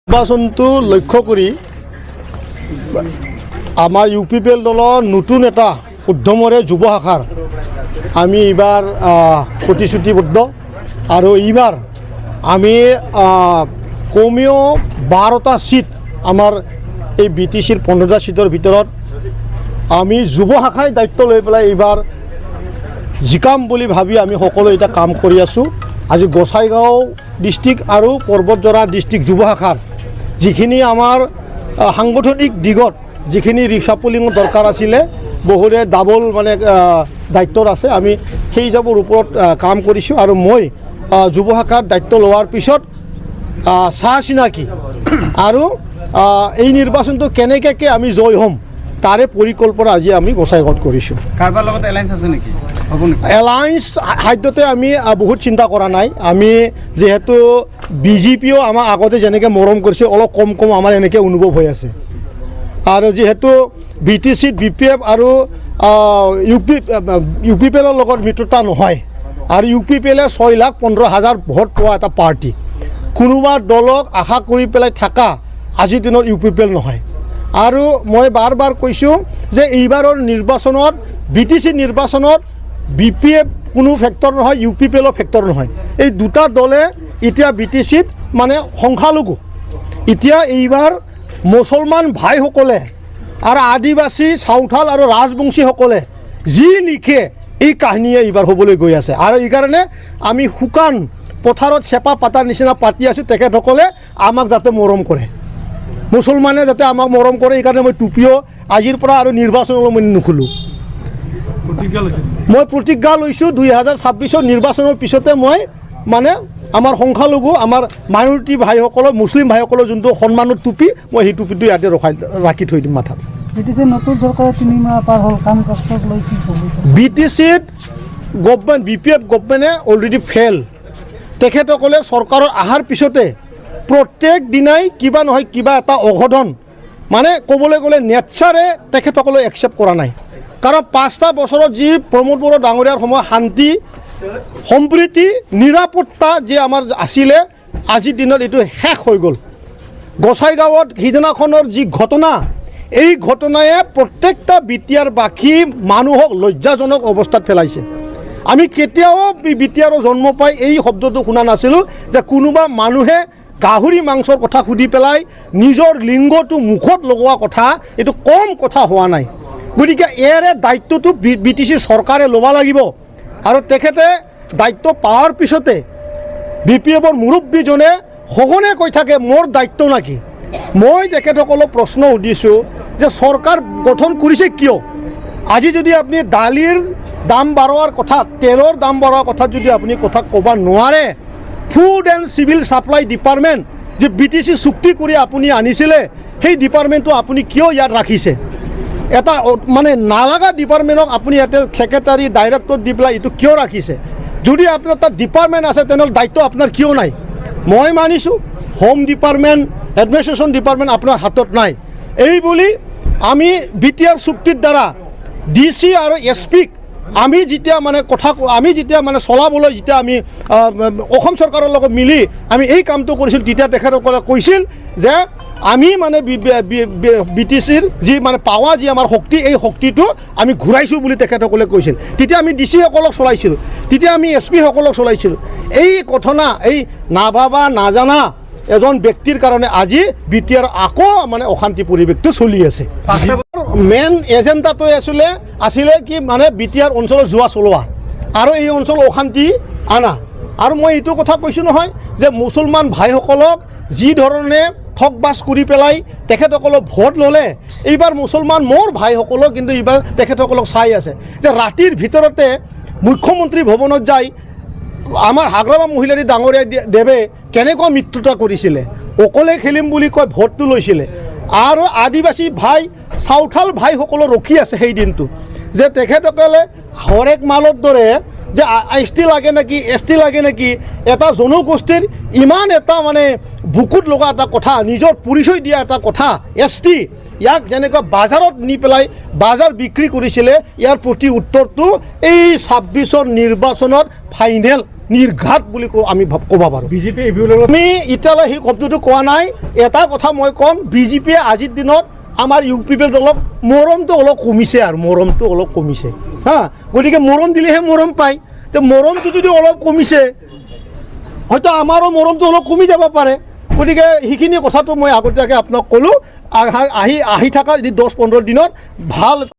নিৰ্বাচনটো লক্ষ্য কৰি আমাৰ UPPL দলৰ নতুন এটা উদ্যমৰে যুৱ শাখাৰ আমি এইবাৰ প্ৰতিশ্ৰুতিবদ্ধ আৰু এইবাৰ আমি কমেও 12টা সিট আমাৰ এই BTCৰ 15টা সিটৰ ভিতৰত আমি যুৱ শাখাই দায়িত্ব লৈ পেলাই এইবাৰ জিকাম বুলি ভাবি আমি সকলো এটা কাম কৰি আছোঁ। আজি গোসাইগাঁও ডিস্ট্ৰিক্ট আৰু পৰ্বতজৰা ডিস্ট্ৰিক্ট যুৱ শাখাৰ যিখিনি আমাৰ সাংগঠনিক দিগত যিখিনি ৰিচাপুলিঙৰ দৰকাৰ আছিলে বহুৰে ডাবল মানে দায়িত্বত আছে। আমি সেই হিচাপৰ ওপৰত কাম কৰিছোঁ আৰু মই যুৱ শাখাৰ দায়িত্ব লোৱাৰ পিছত চাহ চিনাকি আৰু এই নিৰ্বাচনটো কেনেকৈ আমি জয় হ'ম তাৰে পৰিকল্পনা আজি আমি গোসাইগাঁৱত কৰিছোঁ। কাৰোবাৰ লগত এলায়েন্স আছে নেকি? এলায়েন্স খাদ্যতে আমি বহুত চিন্তা কৰা নাই। আমি যেহেতু BJPও আমাক আগতে যেনেকৈ মৰম কৰিছে অলপ কম কম আমাৰ এনেকৈ অনুভৱ হৈ আছে আৰু যেহেতু BTCত BPF আৰু UPPLৰ লগত মিত্ৰতা নহয় আৰু UPPLে 6,15,000 ভোট পোৱা এটা পাৰ্টি। কোনোবা দলক আশা কৰি পেলাই থকা আজিৰ দিনত UPPL নহয়। আৰু মই বাৰ বাৰ কৈছোঁ যে এইবাৰৰ নিৰ্বাচনত BTC নিৰ্বাচনত BPF কোনো ফেক্টৰ নহয়, UPPLৰ ফেক্টৰ নহয়। এই দুটা দলে এতিয়া BTCত মানে সংখ্যালঘু। এতিয়া এইবাৰ মুছলমান ভাইসকলে আৰু আদিবাসী চাউথাল আৰু ৰাজবংশীসকলে যি লিখে এই কাহিনীয়ে এইবাৰ হ'বলৈ গৈ আছে আৰু এইকাৰণে আমি শুকান পথাৰত চেপা পাতাৰ নিচিনা পাতি আছোঁ। তেখেতসকলে আমাক যাতে মৰম কৰে, মুছলমানে যাতে আমাক মৰম কৰে, এইকাৰণে মই টুপিও আজিৰ পৰা আৰু নিৰ্বাচনলৈ মই নুখোলোঁ। মই প্ৰতিজ্ঞা লৈছোঁ 2026 নিৰ্বাচনৰ পিছতে মই মানে আমাৰ সংখ্যালঘু আমাৰ মাইনৰিটি ভাইসকলৰ মুছলিম ভাইসকলৰ যোনটো সন্মানৰ টুপি মই সেই টুপিটো ইয়াতে ৰাখি থৈ দিম মাথাত। BTCৰ নতুন চৰকাৰে 3 মাহ পাৰ হ'ল, কাম কাজক লৈ কি কৰিছে? BTCত গভৰ্ণমেণ্ট BPF গভৰ্ণমেণ্টে অলৰেডি ফেল। তেখেতসকলে চৰকাৰৰ অহাৰ পিছতে প্ৰত্যেক দিনাই কিবা নহয় কিবা এটা অঘটন মানে ক'বলৈ গ'লে নেচাৰে তেখেতসকলে একচেপ্ট কৰা নাই। কাৰণ 5টা বছৰত যি প্ৰমোদ বড়ো ডাঙৰীয়াৰ সময়ত শান্তি সম্প্ৰীতি নিৰাপত্তা যে আমাৰ আছিলে আজিৰ দিনত এইটো শেষ হৈ গ'ল। গোসাইগাঁৱত সিদিনাখনৰ যি ঘটনা এই ঘটনাই প্ৰত্যেকটা বিটিয়াৰ বাকী মানুহক লজ্জাজনক অৱস্থাত পেলাইছে। আমি কেতিয়াও বিটিয়াৰৰ জন্ম পাই এই শব্দটো শুনা নাছিলোঁ যে কোনোবা মানুহে গাহৰি মাংসৰ কথা সুধি পেলাই নিজৰ লিংগটো মুখত লগোৱা কথা এইটো কম কথা হোৱা নাই। গতিকে ইয়াৰে দায়িত্বটো BTC চৰকাৰে ল'ব লাগিব আৰু তেখেতে দায়িত্ব পোৱাৰ পিছতে BPFৰ মুৰব্বীজনে সঘনে কৈ থাকে মোৰ দায়িত্ব নাকি। মই তেখেতসকলক প্ৰশ্ন সুধিছোঁ যে চৰকাৰ গঠন কৰিছে কিয়? আজি যদি আপুনি দালিৰ দাম বঢ়োৱাৰ কথা, তেলৰ দাম বঢ়োৱাৰ কথা যদি আপুনি কথা ক'ব নোৱাৰে, food and civil supply department যে BTC চুক্তি কৰি আপুনি আনিছিলে সেই ডিপাৰ্টমেণ্টটো আপুনি কিয় ইয়াত ৰাখিছে? এটা মানে নালাগা ডিপাৰ্টমেণ্টক আপুনি ইয়াতে ছেক্ৰেটাৰী ডাইৰেক্টৰ দি পেলাই এইটো কিয় ৰাখিছে? যদি আপোনাৰ তাত ডিপাৰ্টমেণ্ট আছে তেনেহ'লে দায়িত্ব আপোনাৰ কিয় নাই? মই মানিছোঁ হোম ডিপাৰ্টমেণ্ট এডমিনিষ্ট্ৰেশ্যন ডিপাৰ্টমেণ্ট আপোনাৰ হাতত নাই। এই বুলি আমি BTR চুক্তিৰ দ্বাৰা DC আৰু SPক আমি যেতিয়া মানে কথা আমি যেতিয়া মানে চলাবলৈ যেতিয়া আমি অসম চৰকাৰৰ লগত মিলি আমি এই কামটো কৰিছিলোঁ তেতিয়া তেখেতসকলে কৈছিল যে আমি মানে BTCৰ যি মানে পাৱা যি আমাৰ শক্তি এই শক্তিটো আমি ঘূৰাইছোঁ বুলি তেখেতসকলে কৈছিল। তেতিয়া আমি DC সকলক চলাইছিলোঁ, তেতিয়া আমি SP সকলক চলাইছিলোঁ। এই ঘটনা এই নাভাবা নাজানা এজন ব্যক্তিৰ কাৰণে আজি BTR আকৌ মানে অশান্তি পৰিৱেশটো চলি আছে। মেইন এজেণ্ডাটো আছিলে কি মানে BTR অঞ্চলত যোৱা চলোৱা আৰু এই অঞ্চলত অশান্তি আনা। আৰু মই এইটো কথা কৈছোঁ নহয় যে মুছলমান ভাইসকলক যি ধৰণে ঠগবাজ কৰি পেলাই তেখেতসকলক ভোট ল'লে এইবাৰ মুছলমান মোৰ ভাইসকলক কিন্তু এইবাৰ তেখেতসকলক চাই আছে যে ৰাতিৰ ভিতৰতে মুখ্যমন্ত্ৰী ভৱনত যাই আমাৰ হাগ্ৰামা মহিলাৰী ডাঙৰীয়া দেৱে কেনেকুৱা মিত্ৰতা কৰিছিলে, অকলে খেলিম বুলি কৈ ভোটটো লৈছিলে আৰু আদিবাসী ভাই চাউথাল ভাইসকলো ৰখি আছে সেই দিনটো যে তেখেতসকলে হৰেক মালৰ দৰে যে ST লাগে নেকি ST লাগে নেকি এটা জনগোষ্ঠীৰ ইমান এটা মানে বুকুত লগা এটা কথা, নিজৰ পৰিচয় দিয়া এটা কথা ST ইয়াক যেনেকৈ বাজাৰত নি পেলাই বাজাৰ বিক্ৰী কৰিছিলে ইয়াৰ প্ৰতি উত্তৰটো এই 26ৰ নিৰ্বাচনত ফাইনেল নিৰ্ঘাত বুলি আমি ক'ব পাৰোঁ। বিজেপি আমি এতিয়ালৈ সেই শব্দটো কোৱা নাই। এটা কথা মই ক'ম, বিজেপিয়ে আজিৰ দিনত আমাৰ ইউ পি পি দলক মৰমটো অলপ কমিছে আৰু মৰমটো অলপ কমিছে হা। গতিকে মৰম দিলেহে মৰম পায়। তো মৰমটো যদি অলপ কমিছে হয়তো আমাৰো মৰমটো অলপ কমি যাব পাৰে। গতিকে সেইখিনি কথাটো মই আগতীয়াকৈ আপোনাক ক'লোঁ। আহি থকা যদি 10-15 দিনত ভাল